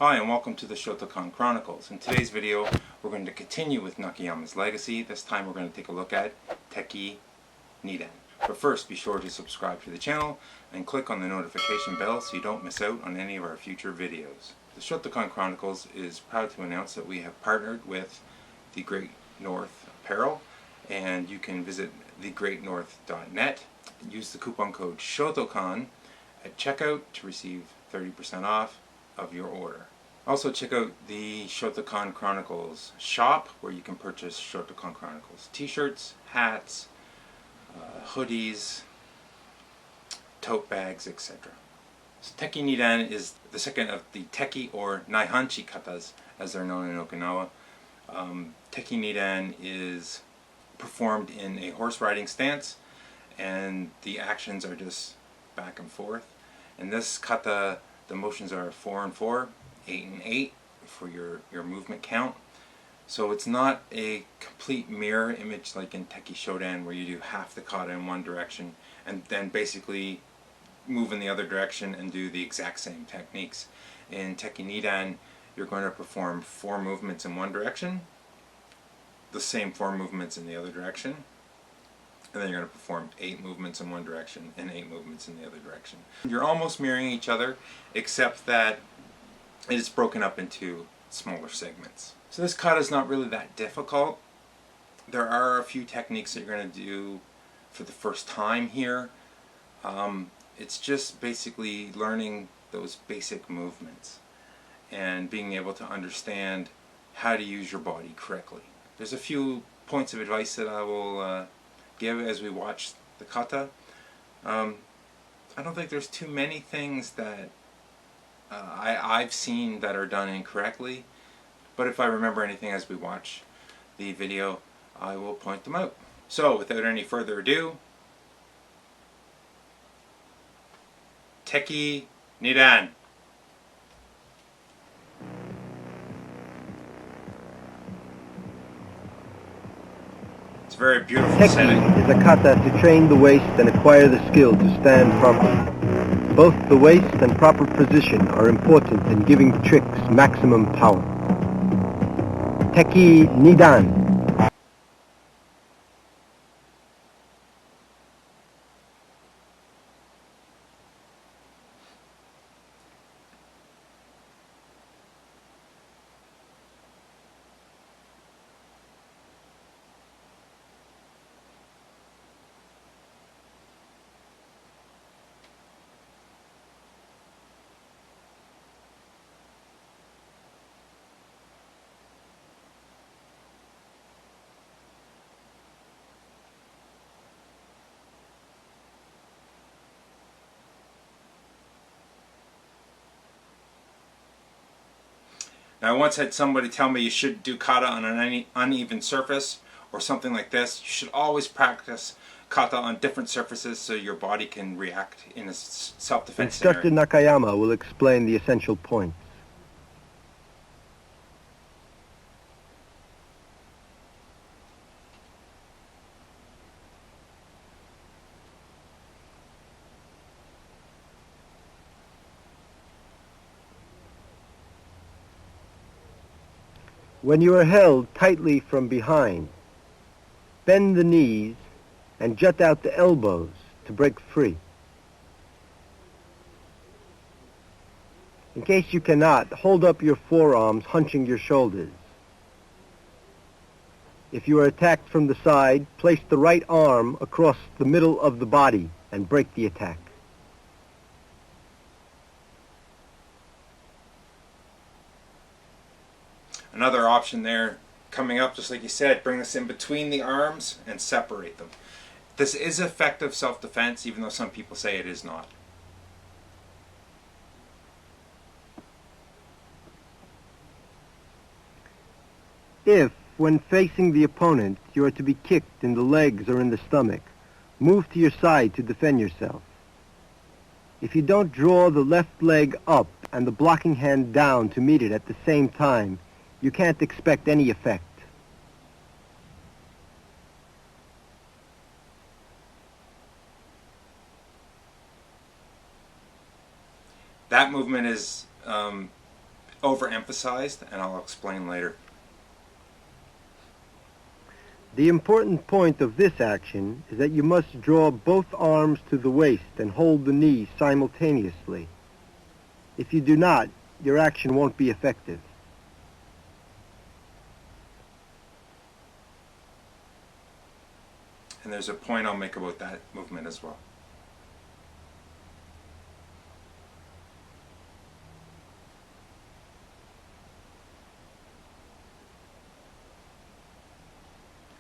Hi and welcome to the Shotokan Chronicles. In today's video we're going to continue with Nakayama's Legacy. This time we're going to take a look at Tekki Nidan. But first be sure to subscribe to the channel and click on the notification bell so you don't miss out on any of our future videos. The Shotokan Chronicles is proud to announce that we have partnered with the Great North Apparel, and you can visit thegreatnorth.net and use the coupon code Shotokan at checkout to receive 30% off of your order. Also check out the Shotokan Chronicles shop where you can purchase Shotokan Chronicles t-shirts, hats, hoodies, tote bags, etc. So Tekki Nidan is the second of the Tekki or Naihanchi katas as they're known in Okinawa. Tekki Nidan is performed in a horse riding stance and the actions are just back and forth. In this kata the motions are 4 and 4, 8 and 8 for your movement count. So it's not a complete mirror image like in Tekki Shodan where you do half the kata in one direction and then basically move in the other direction and do the exact same techniques. In Tekki Nidan you're going to perform 4 movements in one direction, the same 4 movements in the other direction, and then you're going to perform 8 movements in one direction and 8 movements in the other direction. You're almost mirroring each other, except that it is broken up into smaller segments. So this kata is not really that difficult. There are a few techniques that you're going to do for the first time here. It's just basically learning those basic movements and being able to understand how to use your body correctly. There's a few points of advice that I will give as we watch the kata. I don't think there's too many things that I've seen that are done incorrectly, but if I remember anything as we watch the video, I will point them out. So without any further ado, Tekki Nidan. It's a very beautiful setting. Tekki is a kata to train the waist and acquire the skill to stand properly. Both the waist and proper position are important in giving tricks maximum power. Tekki Nidan. Now I once had somebody tell me you should do kata on an uneven surface or something like this. You should always practice kata on different surfaces so your body can react in a self-defense Instructor scenario. Nakayama will explain the essential points. When you are held tightly from behind, bend the knees and jut out the elbows to break free. In case you cannot, hold up your forearms, hunching your shoulders. If you are attacked from the side, place the right arm across the middle of the body and break the attack. Another option there coming up, just like you said, bring this in between the arms and separate them. This is effective self-defense, even though some people say it is not. If, when facing the opponent, you are to be kicked in the legs or in the stomach, move to your side to defend yourself. If you don't draw the left leg up and the blocking hand down to meet it at the same time, you can't expect any effect. That movement is overemphasized, and I'll explain later. The important point of this action is that you must draw both arms to the waist and hold the knee simultaneously. If you do not, your action won't be effective. And there's a point I'll make about that movement as well.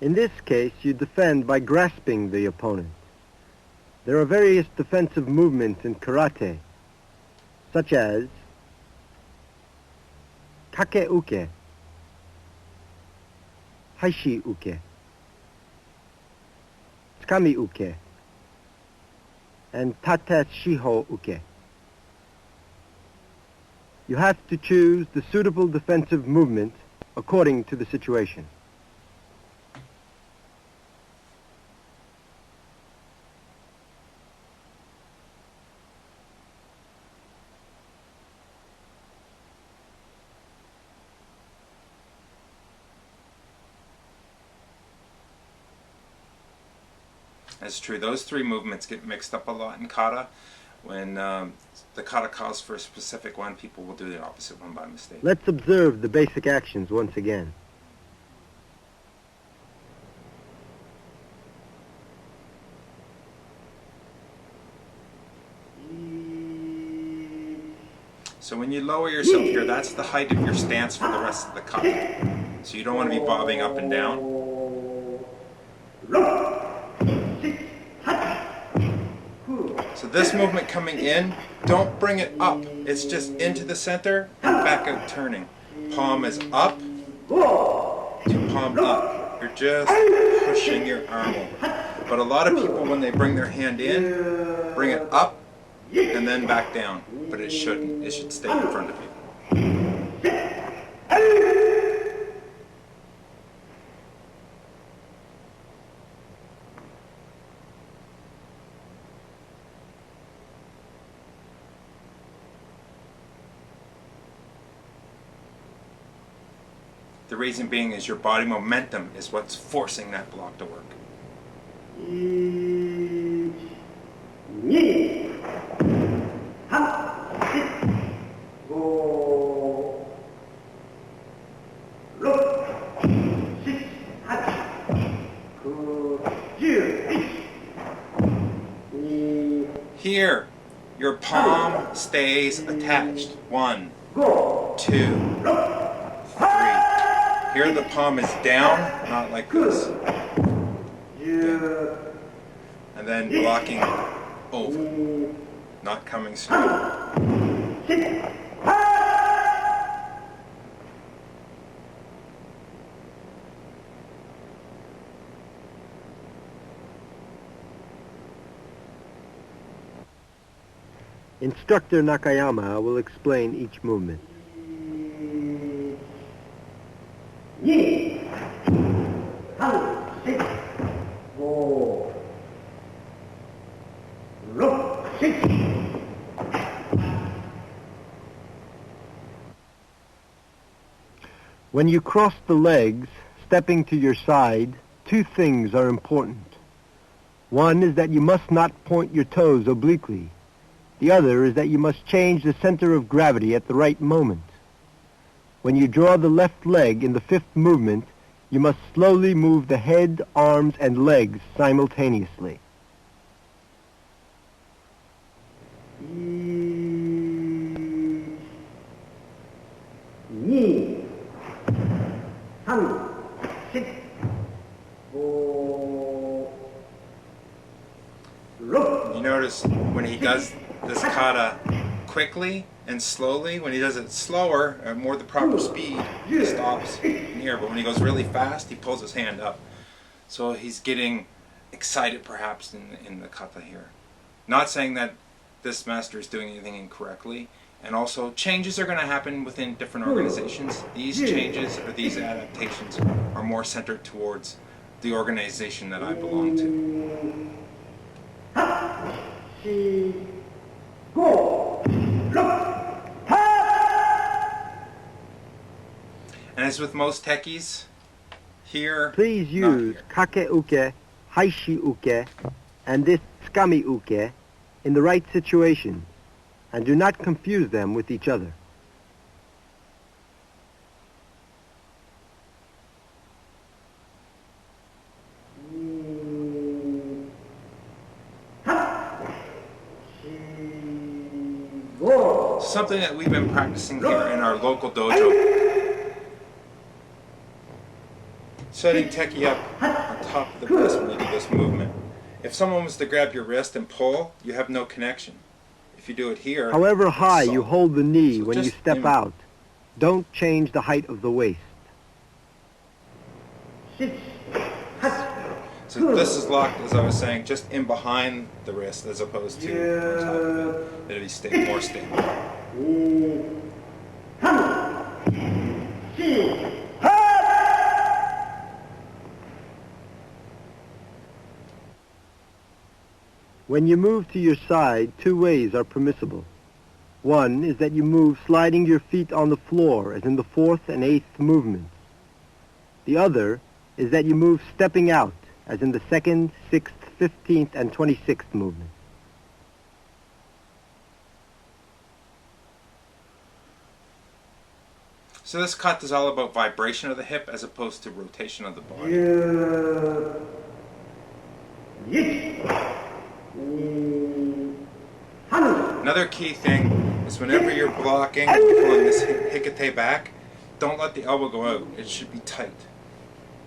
In this case, you defend by grasping the opponent. There are various defensive movements in karate, such as kake-uke, haishi-uke, tsukami-uke, and tatashiho-uke. You have to choose the suitable defensive movement according to the situation. That's true. Those three movements get mixed up a lot in kata. When the kata calls for a specific one, people will do the opposite one by mistake. Let's observe the basic actions once again. So when you lower yourself here, that's the height of your stance for the rest of the kata. So you don't want to be bobbing up and down. So this movement coming in, don't bring it up. It's just into the center and back out turning. Palm is up to palm up. You're just pushing your arm over. But a lot of people, when they bring their hand in, bring it up and then back down. But it shouldn't. It should stay in front of you. The reason being is your body momentum is what's forcing that block to work. Here, your palm stays attached. 1, 2, 3. Here the palm is down, not like this. Down. And then blocking over, not coming straight. Instructor Nakayama will explain each movement. When you cross the legs, stepping to your side, two things are important. One is that you must not point your toes obliquely. The other is that you must change the center of gravity at the right moment. When you draw the left leg in the fifth movement, you must slowly move the head, arms, and legs simultaneously. You notice when he does this kata quickly and slowly, when he does it slower, at more the proper speed, he stops in here. But when he goes really fast, he pulls his hand up. So he's getting excited perhaps in the kata here. Not saying that this master is doing anything incorrectly. And also, changes are going to happen within different organizations. These changes or these adaptations are more centered towards the organization that I belong to. As with most tekkis, here, Please not use here. kake-uke, haishi-uke, and this tsukami-uke in the right situation, and do not confuse them with each other. Something that we've been practicing here in our local dojo. Setting tekki up on top of the wrist when you do this movement. If someone was to grab your wrist and pull, you have no connection. If you do it here, However it's high you solid. hold the knee So when you just step out, don't change the height of the waist. So this is locked, as I was saying, just in behind the wrist as opposed to on top of it. It'll be more stable. When you move to your side, two ways are permissible. One is that you move sliding your feet on the floor, as in the 4th and 8th movements. The other is that you move stepping out, as in the 2nd, 6th, 15th, and 26th movements. So this kata is all about vibration of the hip as opposed to rotation of the body. Another key thing is whenever you're blocking and pulling this hikate back, don't let the elbow go out. It should be tight,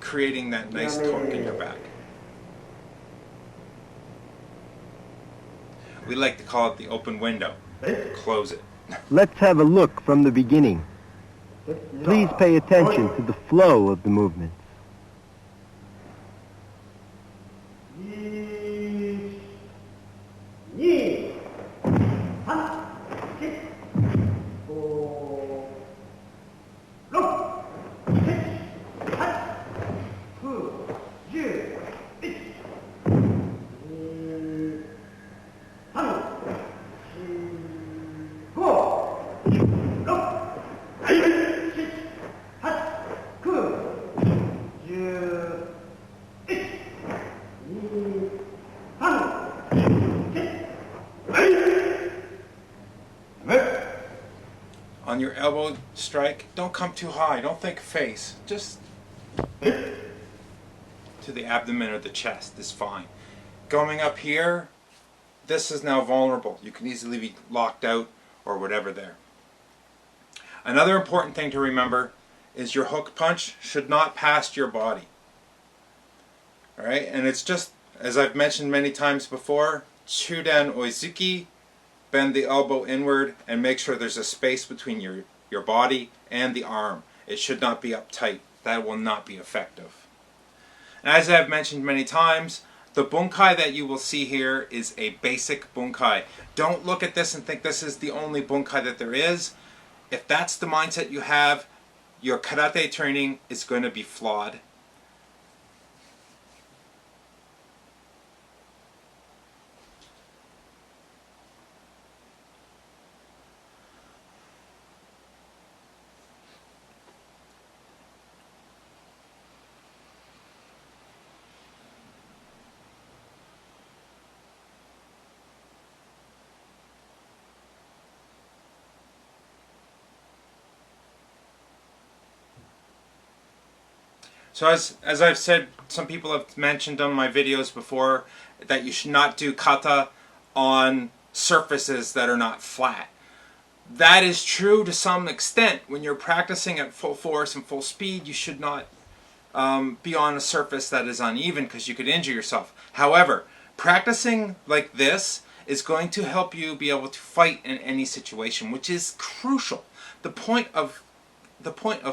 creating that nice torque in your back. We like to call it the open window. Close it. Let's have a look from the beginning. Please pay attention to the flow of the movements. On your elbow strike, don't come too high. Don't think face. Just to the abdomen or the chest is fine. Going up here, this is now vulnerable. You can easily be locked out or whatever there. Another important thing to remember is your hook punch should not pass your body. Alright, and it's just, as I've mentioned many times before, Chudan Oizuki, bend the elbow inward and make sure there's a space between your body and the arm. It should not be uptight. That will not be effective. And as I've mentioned many times, the bunkai that you will see here is a basic bunkai. Don't look at this and think this is the only bunkai that there is. If that's the mindset you have, your karate training is going to be flawed. So as I've said, some people have mentioned on my videos before that you should not do kata on surfaces that are not flat. That is true to some extent. When you're practicing at full force and full speed, you should not be on a surface that is uneven because you could injure yourself. However, practicing like this is going to help you be able to fight in any situation, which is crucial. The point of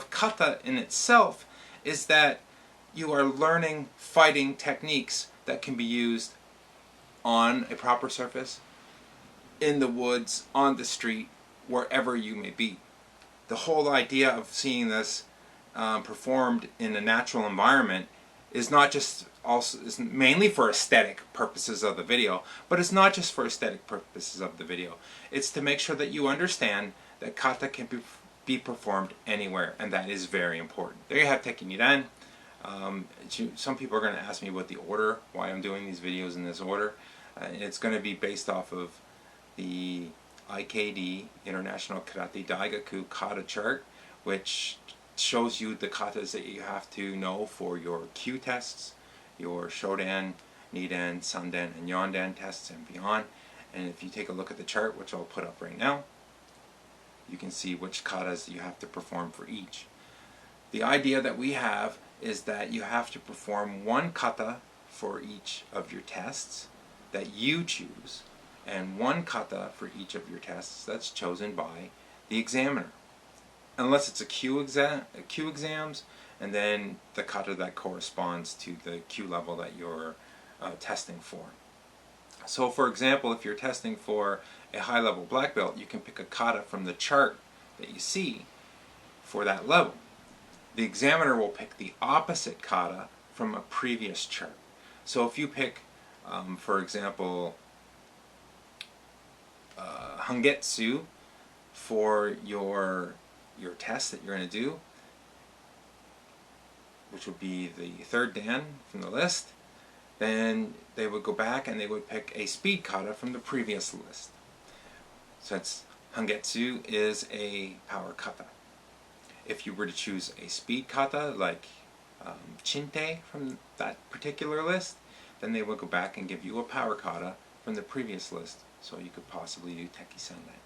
kata in itself is that you are learning fighting techniques that can be used on a proper surface, in the woods, on the street, wherever you may be. The whole idea of seeing this performed in a natural environment is not just is mainly for aesthetic purposes of the video, but it's not just for aesthetic purposes of the video. It's to make sure that you understand that kata can be performed anywhere, and that is very important. There you have Tekki Nidan. Some people are going to ask me about the order, why I'm doing these videos in this order. It's going to be based off of the IKD, International Karate Daigaku kata chart, which shows you the katas that you have to know for your Q tests, your Shodan, Nidan, Sandan, and Yondan tests and beyond. And if you take a look at the chart, which I'll put up right now, you can see which katas you have to perform for each. The idea that we have is that you have to perform one kata for each of your tests that you choose, and one kata for each of your tests that's chosen by the examiner. Unless it's a Q exams, and then the kata that corresponds to the Q level that you're testing for. So for example, if you're testing for a high level black belt, you can pick a kata from the chart that you see for that level. The examiner will pick the opposite kata from a previous chart. So if you pick, for example, Hangetsu for your test that you're going to do, which would be the third dan from the list, then they would go back and they would pick a speed kata from the previous list, since Hangetsu is a power kata. If you were to choose a speed kata like Chinte from that particular list, then they would go back and give you a power kata from the previous list, so you could possibly do Tekki Sandan.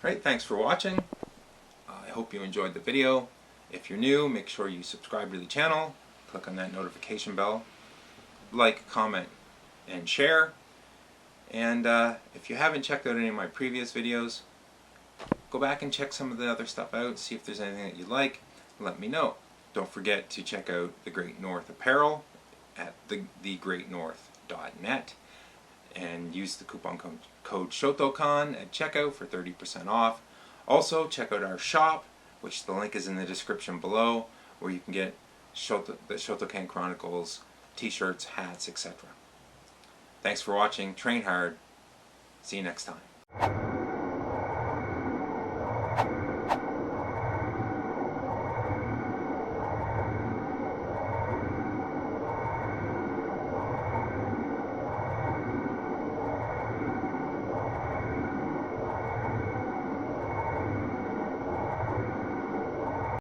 Right, thanks for watching. I hope you enjoyed the video. If you're new, make sure you subscribe to the channel, click on that notification bell, like, comment, and share. And if you haven't checked out any of my previous videos, go back and check some of the other stuff out, see if there's anything that you like, let me know. Don't forget to check out the Great North apparel at thegreatnorth.net and use the coupon code Shotokan at checkout for 30% off. Also, check out our shop, which the link is in the description below, where you can get the Shotokan Chronicles, t-shirts, hats, etc. Thanks for watching. Train hard. See you next time.